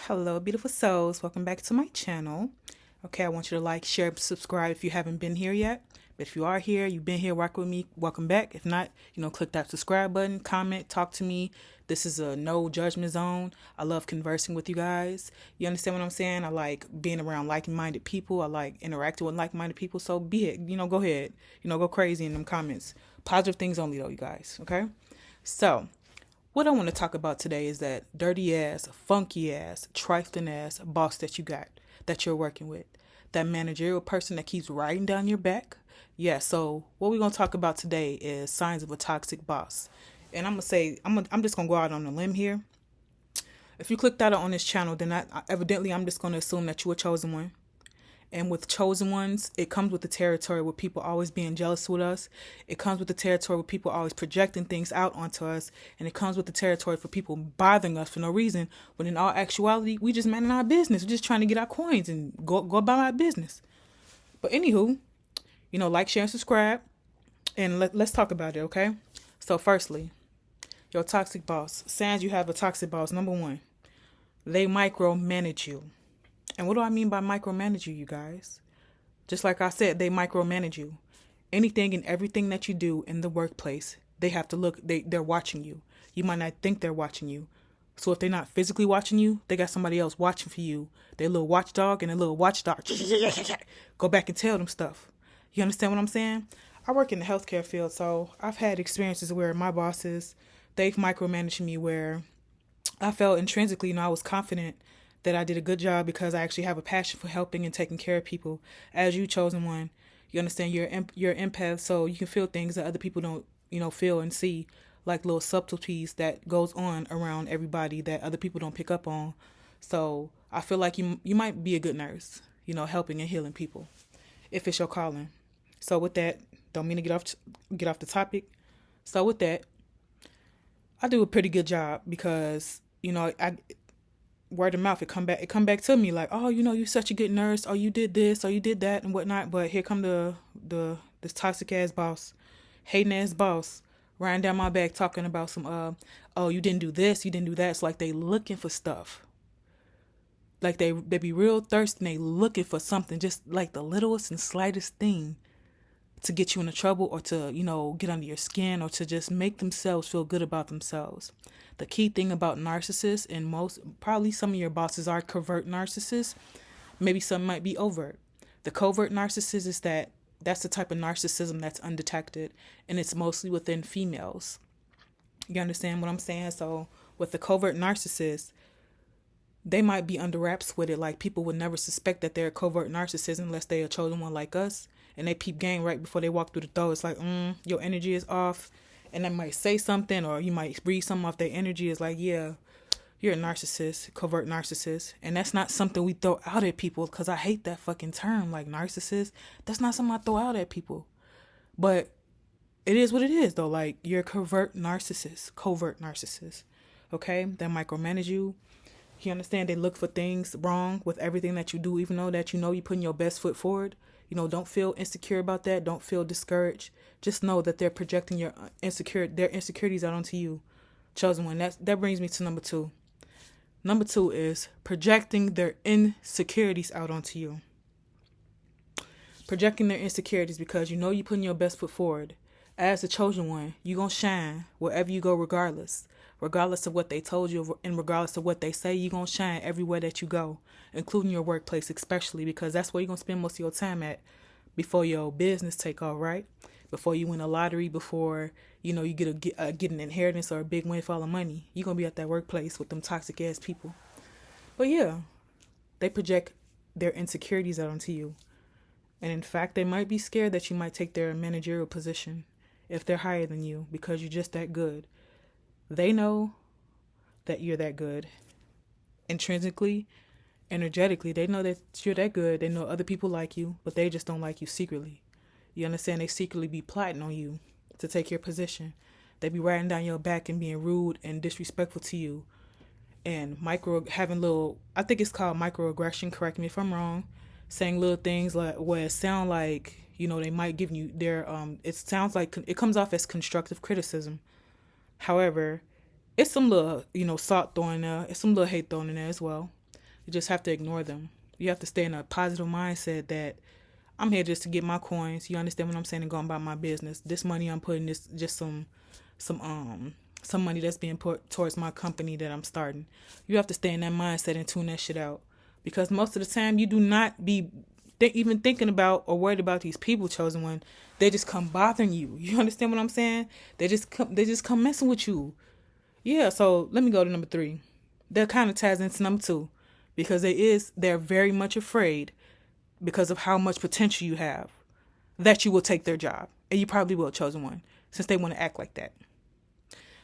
Hello, beautiful souls. Welcome back to my channel. Okay, I want you to like, share, subscribe if you haven't been here yet. But if you are here, you've been here, rock with me, welcome back. If not, click that subscribe button, comment, talk to me. This is a no judgment zone. I love conversing with you guys. You understand what I'm saying? I like being around like-minded people. I like interacting with like-minded people. So be it, go ahead. Go crazy in them comments. Positive things only though, you guys. Okay? So, what I want to talk about today is that dirty ass, funky ass, trifling ass boss that you got, that you're working with. That managerial person that keeps riding down your back. Yeah, so what we're going to talk about today is signs of a toxic boss. And I'm going to say, I'm just going to go out on a limb here. If you clicked out on this channel, then evidently I'm just going to assume that you were chosen one. And with chosen ones, it comes with the territory with people always being jealous with us. It comes with the territory with people always projecting things out onto us. And it comes with the territory for people bothering us for no reason. When in all actuality, we just minding our business. We're just trying to get our coins and go about our business. But anywho, like, share, and subscribe. And let's talk about it, okay? So firstly, your toxic boss. Signs you have a toxic boss. Number one, they micromanage you. And what do I mean by micromanage you guys? Just like I said, they micromanage you. Anything and everything that you do in the workplace, they have to look, they're watching you. You might not think they're watching you. So if they're not physically watching you, they got somebody else watching for you. Their little watchdog and their little watchdog. Go back and tell them stuff. You understand what I'm saying? I work in the healthcare field, so I've had experiences where my bosses, they've micromanaged me where I felt intrinsically, I was confident that I did a good job because I actually have a passion for helping and taking care of people. As you chosen one, you understand you're an empath, so you can feel things that other people don't, feel and see, like little subtleties that goes on around everybody that other people don't pick up on. So I feel like you might be a good nurse, helping and healing people, if it's your calling. So with that, don't mean to get off the topic. So with that, I do a pretty good job because I word of mouth, it come back to me like, oh, you're such a good nurse, or you did this, or you did that, and whatnot. But here come this toxic ass boss, hating ass boss, riding down my back talking about some oh, you didn't do this, you didn't do that. It's like they looking for stuff. Like they be real thirsty and they looking for something, just like the littlest and slightest thing to get you into trouble or to, get under your skin or to just make themselves feel good about themselves. The key thing about narcissists, and probably some of your bosses are covert narcissists, maybe some might be overt. The covert narcissist is that's the type of narcissism that's undetected, and it's mostly within females. You understand what I'm saying? So with the covert narcissist, they might be under wraps with it. Like people would never suspect that they're a covert narcissist unless they're a chosen one like us. And they peep game right before they walk through the door. It's like, your energy is off. And they might say something, or you might read something off their energy. It's like, yeah, you're a narcissist, covert narcissist. And that's not something we throw out at people, because I hate that fucking term, like narcissist. That's not something I throw out at people. But it is what it is, though. Like, you're a covert narcissist. Okay? They micromanage you. You understand? They look for things wrong with everything that you do, even though that you're putting your best foot forward. Don't feel insecure about that. Don't feel discouraged. Just know that they're projecting their insecurities out onto you. Chosen one. That brings me to number two. Number two is projecting their insecurities out onto you. Projecting their insecurities because you're putting your best foot forward. As the chosen one, you're going to shine wherever you go regardless. Regardless of what they told you and regardless of what they say, you're going to shine everywhere that you go, including your workplace especially, because that's where you're going to spend most of your time at before your business take off, right? Before you win a lottery, before, you get an inheritance or a big windfall of money. You're going to be at that workplace with them toxic ass people. But yeah, they project their insecurities out onto you. And in fact, they might be scared that you might take their managerial position if they're higher than you because you're just that good. They know that you're that good. Intrinsically, energetically, they know that you're that good. They know other people like you, but they just don't like you secretly. You understand? They secretly be plotting on you to take your position. They be riding down your back and being rude and disrespectful to you. And having little, I think it's called microaggression, correct me if I'm wrong, saying little things like where it sound like, they might give you it sounds like it comes off as constructive criticism. However, it's some little, salt thrown in there. It's some little hate thrown in there as well. You just have to ignore them. You have to stay in a positive mindset that I'm here just to get my coins. You understand what I'm saying? And going about my business. This money I'm putting is just some money that's being put towards my company that I'm starting. You have to stay in that mindset and tune that shit out, because most of the time you do not be even thinking about or worried about these people, chosen one. They just come bothering you. You understand what I'm saying? They just come messing with you. Yeah. So let me go to number 3. That kind of ties into number 2, because they're very much afraid because of how much potential you have that you will take their job, and you probably will, chosen one, since they want to act like that.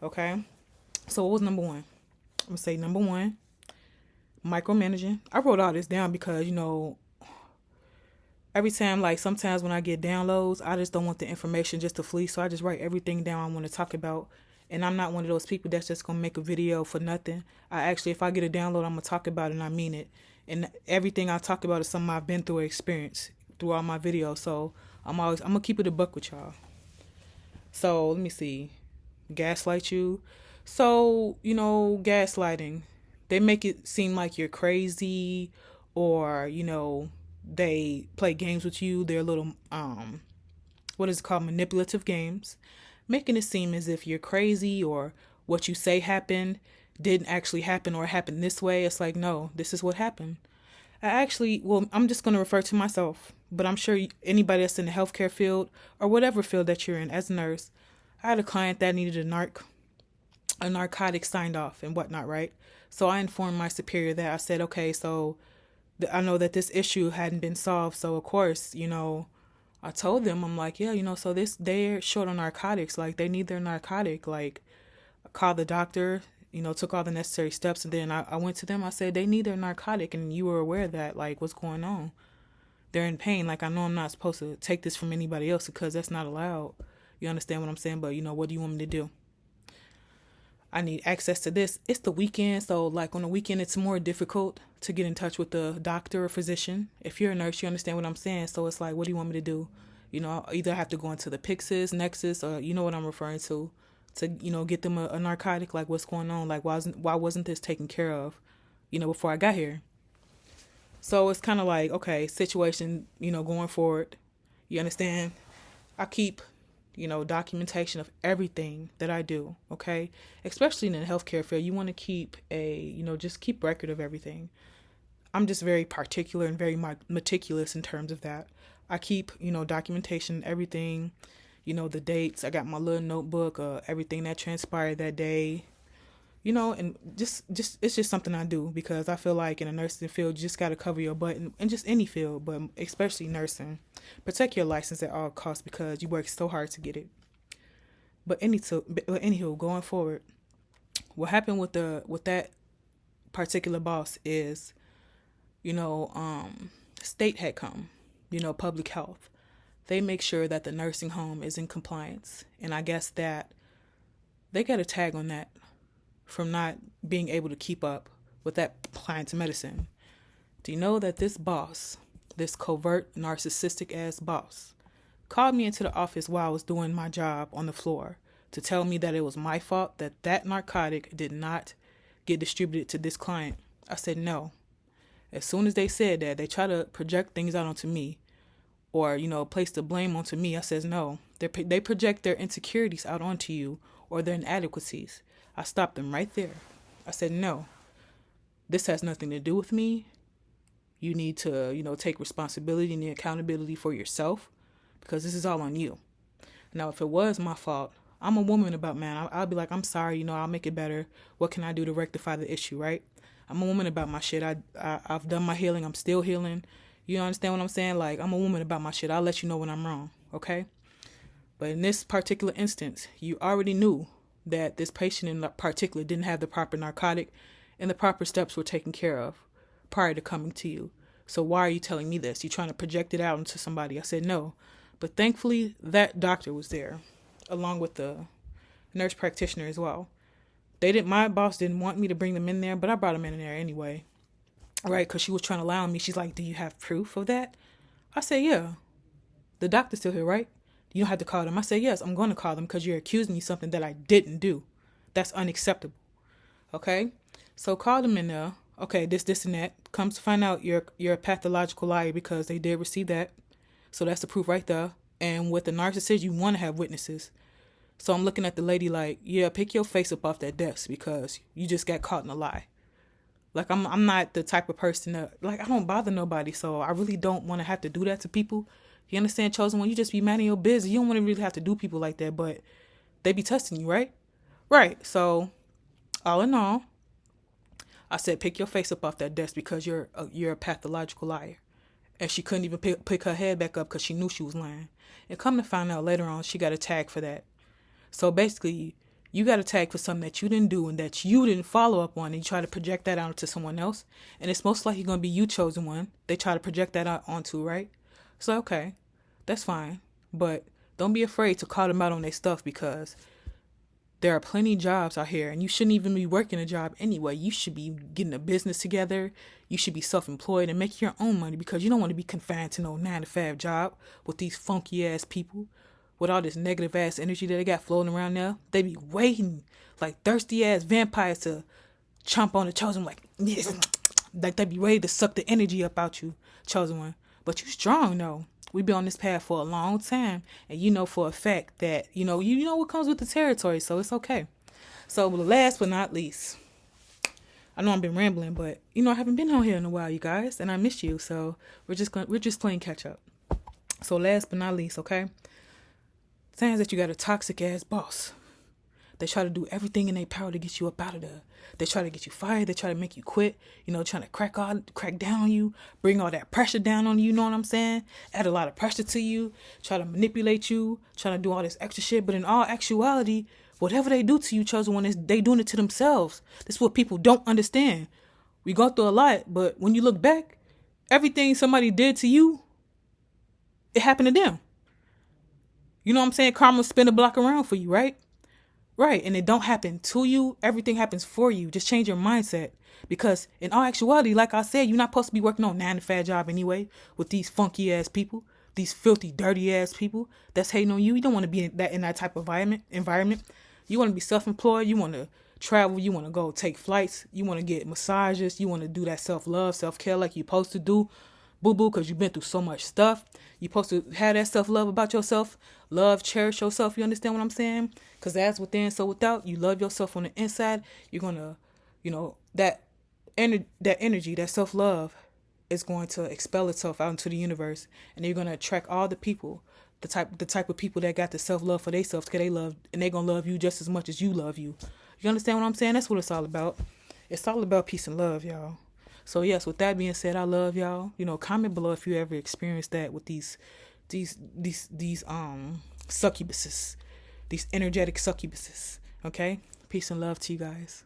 Okay. So what was number 1? I'm gonna say number 1, micromanaging. I wrote all this down because, every time, like sometimes when I get downloads, I just don't want the information just to flee. So I just write everything down I want to talk about. And I'm not one of those people that's just going to make a video for nothing. If I get a download, I'm going to talk about it, and I mean it. And everything I talk about is something I've been through or experienced through all my videos. So I'm going to keep it a buck with y'all. So let me see. Gaslight you. So, gaslighting. They make it seem like you're crazy, or, they play games with you. They're little, what is it called? Manipulative games, making it seem as if you're crazy, or what you say happened didn't actually happen, or happened this way. It's like, no, this is what happened. I'm just going to refer to myself, but I'm sure anybody that's in the healthcare field or whatever field that you're in as a nurse, I had a client that needed a narcotic signed off and whatnot, right? So I informed my superior that I said, okay, so I know that this issue hadn't been solved. So, of course, I told them, I'm like, yeah, so they're short on narcotics. Like, they need their narcotic. Like, I called the doctor, took all the necessary steps. And then I went to them. I said, they need their narcotic. And you were aware of that. Like, what's going on? They're in pain. Like, I know I'm not supposed to take this from anybody else because that's not allowed. You understand what I'm saying? But, what do you want me to do? I need access to this. It's the weekend, so like on the weekend, it's more difficult to get in touch with the doctor or physician. If you're a nurse, you understand what I'm saying. So it's like, what do you want me to do? Either I have to go into the Pyxis, Nexus, or you know what I'm referring to get them a narcotic. Like, what's going on? Like, why wasn't this taken care of, before I got here? So it's kind of like, okay, situation, going forward. You understand? I keep documentation of everything that I do, okay? Especially in the healthcare field, you want to keep just keep record of everything. I'm just very particular and very meticulous in terms of that. I keep, documentation, everything, the dates. I got my little notebook, everything that transpired that day, and just it's just something I do because I feel like in a nursing field, you just got to cover your butt in just any field, but especially nursing. Protect your license at all costs because you work so hard to get it. But anywho, going forward, what happened with that particular boss is, state had come, public health. They make sure that the nursing home is in compliance, and I guess that they got a tag on that from not being able to keep up with that client's medicine. Do you know that this boss, this covert narcissistic ass boss, called me into the office while I was doing my job on the floor to tell me that it was my fault that narcotic did not get distributed to this client? I said no. As soon as they said that, they try to project things out onto me or, place the blame onto me. I says no. They project their insecurities out onto you or their inadequacies. I stopped them right there. I said, no, this has nothing to do with me. You need to, take responsibility and the accountability for yourself because this is all on you. Now, if it was my fault, I'm a woman about man. I'll be like, I'm sorry, I'll make it better. What can I do to rectify the issue, right? I'm a woman about my shit. I've done my healing. I'm still healing. You understand what I'm saying? Like, I'm a woman about my shit. I'll let you know when I'm wrong, okay? But in this particular instance, you already knew that this patient in particular didn't have the proper narcotic and the proper steps were taken care of prior to coming to you. So why are you telling me this? You're trying to project it out into somebody. I said no. But thankfully, that doctor was there, along with the nurse practitioner as well. My boss didn't want me to bring them in there, but I brought them in there anyway. Right? Because she was trying to lie on me. She's like, do you have proof of that? I said, yeah. The doctor's still here, right? You don't have to call them. I said, yes, I'm going to call them because you're accusing me of something that I didn't do. That's unacceptable. Okay? So called them in there. Okay, this and that. Comes to find out you're a pathological liar because they did receive that. So that's the proof right there. And with the narcissist, you want to have witnesses. So I'm looking at the lady like, yeah, pick your face up off that desk because you just got caught in a lie. Like I'm not the type of person that, like, I don't bother nobody, so I really don't want to have to do that to people. You understand, chosen one? You just be mad in your business. You don't want to really have to do people like that, but they be testing you, right? Right. So all in all, I said pick your face up off that desk because you're a pathological liar. And she couldn't even pick her head back up because she knew she was lying. And come to find out later on, she got a tag for that. So basically, you got a tag for something that you didn't do and that you didn't follow up on, and you try to project that out to someone else. And it's most likely going to be you, chosen one. They try to project that out onto, right? So, okay, that's fine. But don't be afraid to call them out on their stuff because there are plenty of jobs out here and you shouldn't even be working a job anyway. You should be getting a business together. You should be self-employed and making your own money because you don't want to be confined to no 9-to-5 job with these funky ass people with all this negative ass energy that they got floating around there. They be waiting like thirsty ass vampires to chomp on the chosen like, yes, like they be ready to suck the energy up out you, chosen one. But you strong though. We been on this path for a long time, and you know for a fact that you know what comes with the territory, so it's okay. So last but not least, I know I've been rambling, but I haven't been on here in a while, you guys, and I miss you. So we're just playing catch up. So last but not least, okay, saying that you got a toxic ass boss. They try to do everything in their power to get you up out of there. They try to get you fired. They try to make you quit. Trying to crack down on you, bring all that pressure down on you. You know what I'm saying? Add a lot of pressure to you. Try to manipulate you. Trying to do all this extra shit. But in all actuality, whatever they do to you, chosen one, is they doing it to themselves. This is what people don't understand. We go through a lot, but when you look back, everything somebody did to you, it happened to them. You know what I'm saying? Karma spin a block around for you, right? Right, and it don't happen to you. Everything happens for you. Just change your mindset. Because in all actuality, like I said, you're not supposed to be working on 9-to-5 job anyway with these funky ass people, these filthy, dirty ass people that's hating on you. You don't want to be in that type of environment. You want to be self-employed. You want to travel. You want to go take flights. You want to get massages. You want to do that self-love, self-care like you're supposed to do. Boo-boo, because you've been through so much stuff. You're supposed to have that self-love about yourself. Love, cherish yourself. You understand what I'm saying? Because as within, so without. You love yourself on the inside. You're going to, that energy, that self-love is going to expel itself out into the universe. And you're going to attract all the people, the type of people that got the self-love for themselves because they love, and they're going to love you just as much as you love you. You understand what I'm saying? That's what it's all about. It's all about peace and love, y'all. So yes, with that being said, I love y'all. Comment below if you ever experienced that with these succubuses, these energetic succubuses. Okay, peace and love to you guys.